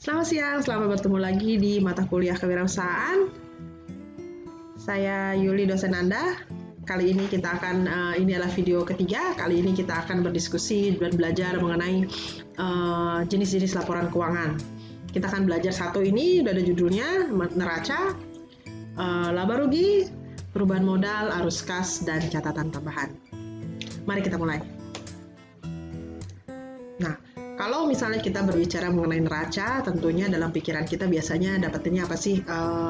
Selamat siang, selamat bertemu lagi di mata kuliah kewirausahaan. Saya Yuli, dosen Anda. Kali ini kita akan, ini adalah video ketiga. Kali ini kita akan berdiskusi dan belajar mengenai jenis-jenis laporan keuangan. Kita akan belajar satu ini, udah ada judulnya, neraca, laba rugi, perubahan modal, arus kas, dan catatan tambahan. Mari kita mulai. Nah, kalau misalnya kita berbicara mengenai neraca, tentunya dalam pikiran kita biasanya dapetinnya apa sih?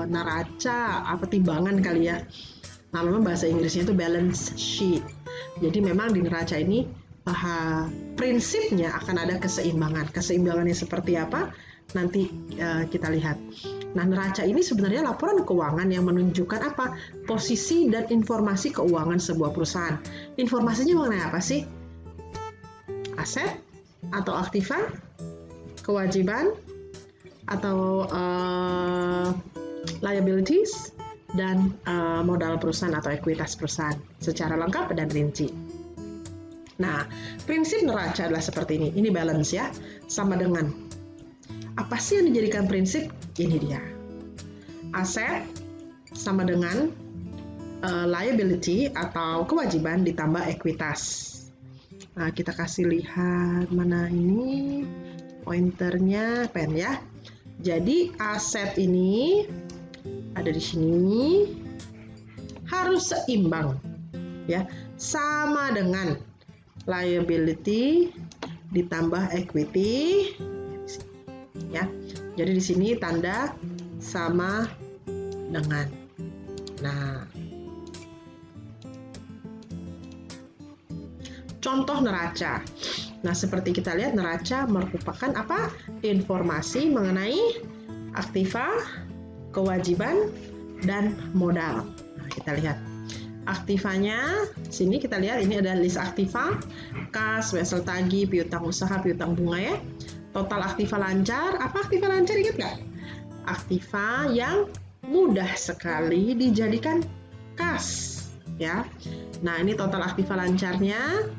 Neraca, apa timbangan kali ya? Nah, memang bahasa Inggrisnya itu balance sheet. Jadi memang di neraca ini prinsipnya akan ada keseimbangan. Keseimbangannya seperti apa? Nanti kita lihat. Nah, neraca ini sebenarnya laporan keuangan yang menunjukkan apa? Posisi dan informasi keuangan sebuah perusahaan. Informasinya mengenai apa sih? Aset atau aktiva, kewajiban, atau liabilities, dan modal perusahaan atau ekuitas perusahaan secara lengkap dan rinci. Nah, prinsip neraca adalah seperti ini. Ini balance ya, sama dengan apa sih yang dijadikan prinsip? Ini dia. Aset sama dengan liability atau kewajiban ditambah ekuitas. Nah, kita kasih lihat mana ini pointernya, pen ya. Jadi aset ini ada di sini harus seimbang ya, sama dengan liability ditambah equity ya. Jadi di sini tanda sama dengan. Nah, contoh neraca. Nah, seperti kita lihat, neraca merupakan apa? Informasi mengenai aktiva, kewajiban, dan modal. Nah, kita lihat. Aktivanya, sini kita lihat ini ada list aktiva, kas, wesel tagih, piutang usaha, piutang bunga ya. Total aktiva lancar. Apa aktiva lancar, ingat nggak? Aktiva yang mudah sekali dijadikan kas ya. Nah, ini total aktiva lancarnya.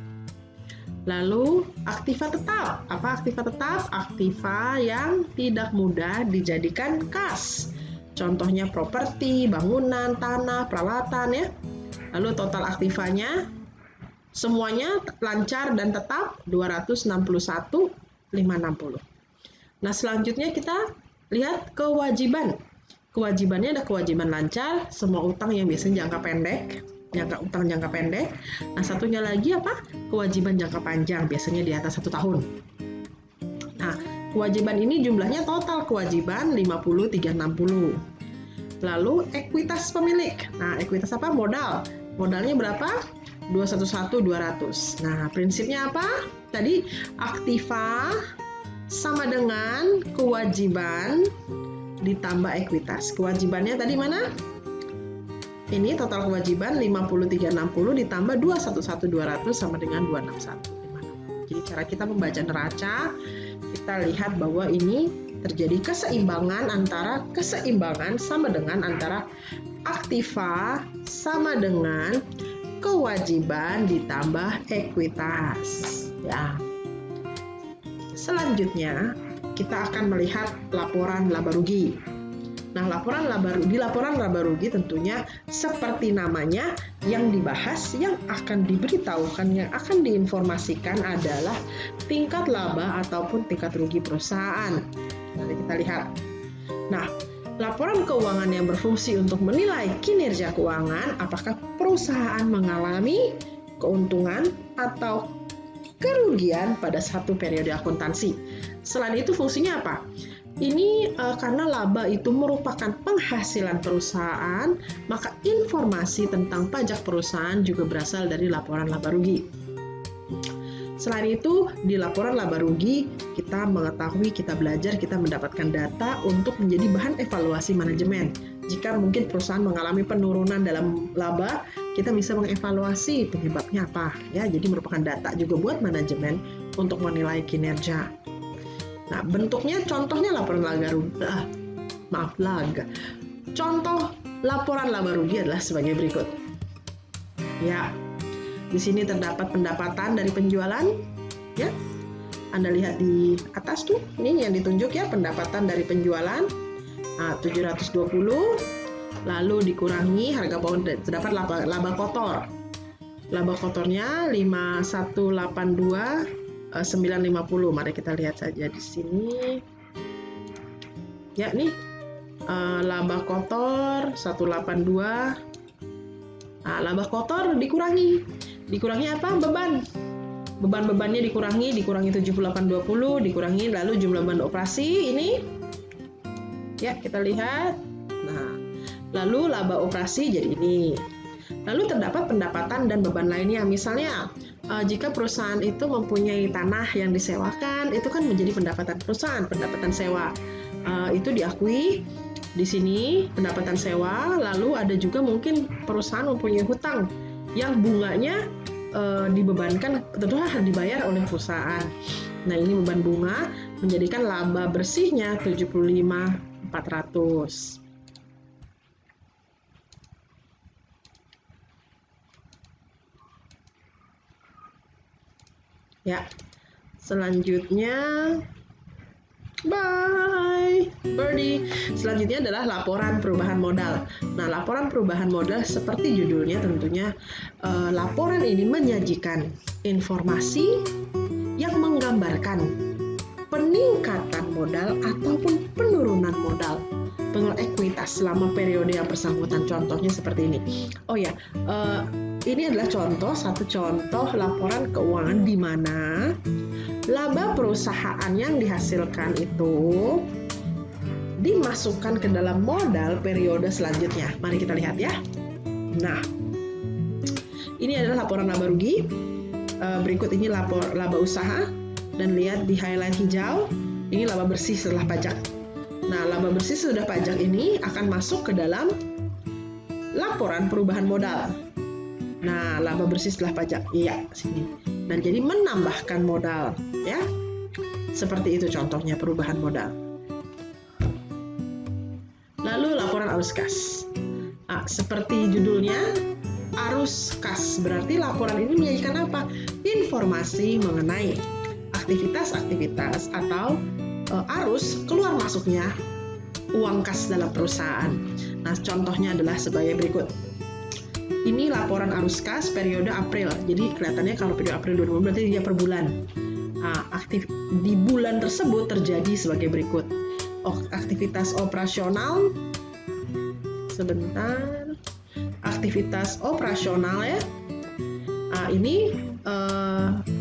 Lalu aktiva tetap. Apa aktiva tetap? Aktiva yang tidak mudah dijadikan kas. Contohnya properti, bangunan, tanah, peralatan ya. Lalu total aktivanya semuanya lancar dan tetap 261.560. Nah, selanjutnya kita lihat kewajiban. Kewajibannya ada kewajiban lancar, semua utang yang biasanya jangka pendek. Utang jangka pendek. Nah, satunya lagi apa? Kewajiban jangka panjang, biasanya di atas 1 tahun. Nah, kewajiban ini jumlahnya total kewajiban 50.360. Lalu ekuitas pemilik. Nah, ekuitas apa? Modal. Modalnya berapa? 211.200. Nah, prinsipnya apa? Tadi aktiva sama dengan kewajiban ditambah ekuitas. Kewajibannya tadi mana? Ini total kewajiban 50.360 ditambah 211.200 sama dengan 261.560. Jadi cara kita membaca neraca, kita lihat bahwa ini terjadi keseimbangan sama dengan antara aktiva sama dengan kewajiban ditambah ekuitas. Ya. Selanjutnya kita akan melihat laporan laba rugi. Nah, laporan laba rugi tentunya seperti namanya yang dibahas, yang akan diberitahukan, yang akan diinformasikan adalah tingkat laba ataupun tingkat rugi perusahaan. Nanti kita lihat. Nah, laporan keuangan yang berfungsi untuk menilai kinerja keuangan, apakah perusahaan mengalami keuntungan atau kerugian pada satu periode akuntansi. Selain itu fungsinya apa? Ini karena laba itu merupakan penghasilan perusahaan, maka informasi tentang pajak perusahaan juga berasal dari laporan laba rugi. Selain itu, di laporan laba rugi, kita mengetahui, kita belajar, kita mendapatkan data untuk menjadi bahan evaluasi manajemen. Jika mungkin perusahaan mengalami penurunan dalam laba, kita bisa mengevaluasi penyebabnya apa. Ya, jadi merupakan data juga buat manajemen untuk menilai kinerja. Nah, bentuknya contohnya laporan laba rugi. Contoh laporan laba rugi adalah sebagai berikut. Ya, di sini terdapat pendapatan dari penjualan, ya, Anda lihat di atas tuh, ini yang ditunjuk ya, pendapatan dari penjualan 720, lalu dikurangi harga pound, terdapat laba kotor. Laba kotornya 5182,950. Mari kita lihat saja di sini. Ya, nih laba kotor 182. Laba kotor dikurangi apa? Beban-bebannya dikurangi 7820, dikurangi lalu jumlah beban operasi ini. Ya, kita lihat. Nah, lalu laba operasi jadi ini. Lalu terdapat pendapatan dan beban lainnya. Misalnya, jika perusahaan itu mempunyai tanah yang disewakan, itu kan menjadi pendapatan perusahaan, pendapatan sewa. Itu diakui di sini pendapatan sewa. Lalu ada juga mungkin perusahaan mempunyai hutang yang bunganya dibebankan, tentu harus dibayar oleh perusahaan. Nah, ini beban bunga menjadikan laba bersihnya 75.400. Ya, selanjutnya bye birdie. Selanjutnya adalah laporan perubahan modal. Nah, laporan perubahan modal seperti judulnya tentunya, laporan ini menyajikan informasi yang menggambarkan peningkatan modal ataupun penurunan modal, ekuitas selama periode yang bersangkutan. Contohnya seperti ini. Oh ya, ini adalah satu contoh laporan keuangan di mana laba perusahaan yang dihasilkan itu dimasukkan ke dalam modal periode selanjutnya. Mari kita lihat ya. Nah, ini adalah laporan laba rugi. Berikut ini laba usaha, dan lihat di highlight hijau, ini laba bersih setelah pajak. Nah, laba bersih setelah pajak ini akan masuk ke dalam laporan perubahan modal. Nah, laba bersih setelah pajak, iya sini. Dan jadi menambahkan modal, ya. Seperti itu contohnya perubahan modal. Lalu laporan arus kas. Seperti judulnya, arus kas. Berarti laporan ini menyajikan apa? Informasi mengenai aktivitas-aktivitas atau arus keluar masuknya uang kas dalam perusahaan. Nah, contohnya adalah sebagai berikut. Ini laporan arus kas periode April. Jadi kelihatannya kalau periode April 2020 berarti dia per bulan. Di bulan tersebut terjadi sebagai berikut. Aktivitas operasional. Sebentar. Aktivitas operasional ya. Ini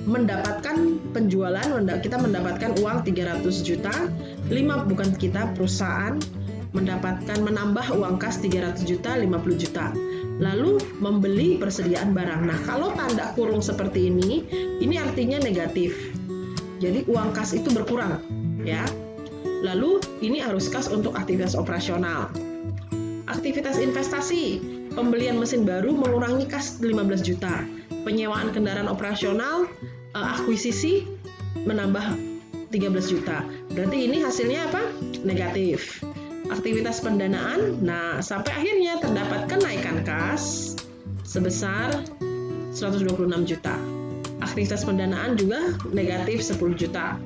mendapatkan penjualan, kita mendapatkan uang 300 juta. Perusahaan menambah uang kas 300 juta, 50 juta. Lalu membeli persediaan barang. Nah, kalau tanda kurung seperti ini artinya negatif. Jadi uang kas itu berkurang, ya. Lalu ini arus kas untuk aktivitas operasional. Aktivitas investasi, pembelian mesin baru mengurangi kas 15 juta. Penyewaan kendaraan operasional, akuisisi menambah 13 juta. Berarti ini hasilnya apa? Negatif. Aktivitas pendanaan, nah sampai akhirnya terdapat kenaikan kas sebesar 126 juta. Aktivitas pendanaan juga negatif 10 juta.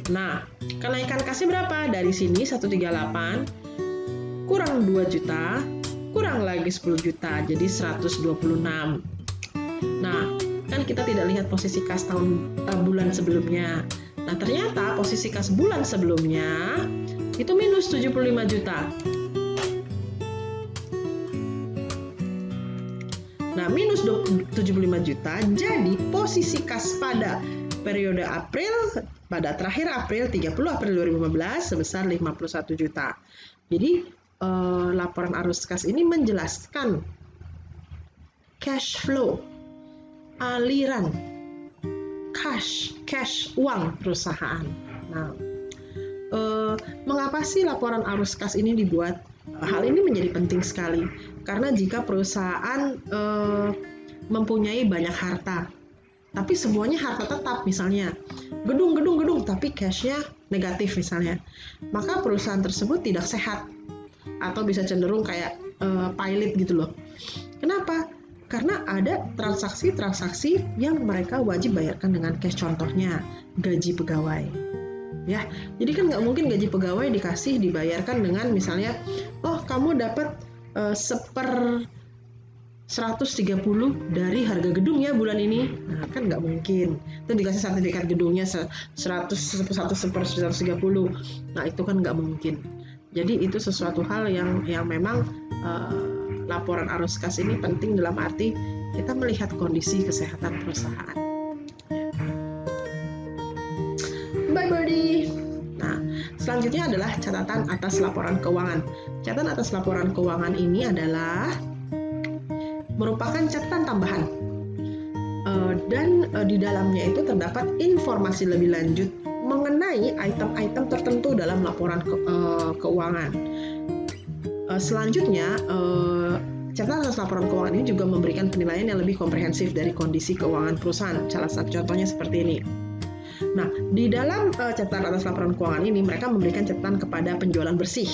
Nah, kenaikan kasnya berapa? Dari sini 138 kurang 2 juta, kurang lagi 10 juta, jadi 126. Nah, kan kita tidak lihat posisi kas bulan sebelumnya. Nah, ternyata posisi kas bulan sebelumnya itu minus 75 juta. Nah, minus 75 juta, jadi posisi kas pada periode April, pada terakhir April, 30 April 2015 sebesar 51 juta. Jadi, laporan arus kas ini menjelaskan cash flow, aliran cash uang perusahaan. Nah, mengapa sih laporan arus kas ini dibuat? Hal ini menjadi penting sekali karena jika perusahaan mempunyai banyak harta, tapi semuanya harta tetap, misalnya gedung, tapi cashnya negatif misalnya, maka perusahaan tersebut tidak sehat atau bisa cenderung kayak pilot gitu loh. Kenapa? Karena ada transaksi-transaksi yang mereka wajib bayarkan dengan cash, contohnya gaji pegawai. Ya, jadi kan nggak mungkin gaji pegawai dibayarkan dengan misalnya, oh kamu dapat 1/30 dari harga gedung ya bulan ini. Nah, kan nggak mungkin. Itu dikasih sertifikat gedungnya 1/130. Nah, itu kan nggak mungkin. Jadi itu sesuatu hal yang memang laporan arus kas ini penting dalam arti kita melihat kondisi kesehatan perusahaan. Bye birdie. Nah, selanjutnya adalah catatan atas laporan keuangan. Catatan atas laporan keuangan ini adalah merupakan catatan tambahan dan di dalamnya itu terdapat informasi lebih lanjut mengenai item-item tertentu dalam laporan keuangan. Selanjutnya, catatan atas laporan keuangan ini juga memberikan penilaian yang lebih komprehensif dari kondisi keuangan perusahaan. Salah satu contohnya seperti ini. Nah, di dalam catatan atas laporan keuangan ini mereka memberikan catatan kepada penjualan bersih.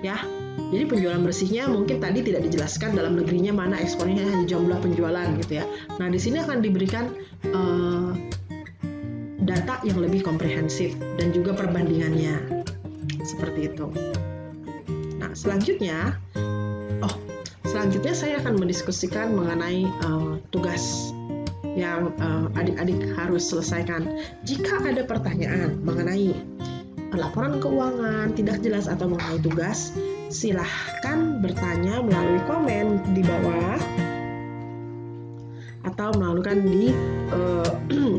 Ya, jadi penjualan bersihnya mungkin tadi tidak dijelaskan dalam negerinya mana ekspornya, hanya jumlah penjualan gitu ya. Nah, di sini akan diberikan data yang lebih komprehensif dan juga perbandingannya seperti itu. Nah, selanjutnya saya akan mendiskusikan mengenai tugas yang adik-adik harus selesaikan. Jika ada pertanyaan mengenai laporan keuangan tidak jelas atau mengenai tugas, silahkan bertanya melalui komen di bawah atau melalui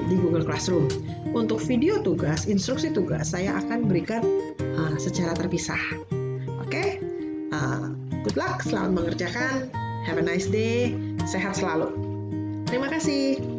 di Google Classroom. Untuk video tugas, instruksi tugas saya akan berikan secara terpisah. Oke? Good luck, selamat mengerjakan. Have a nice day. Sehat selalu. Terima kasih.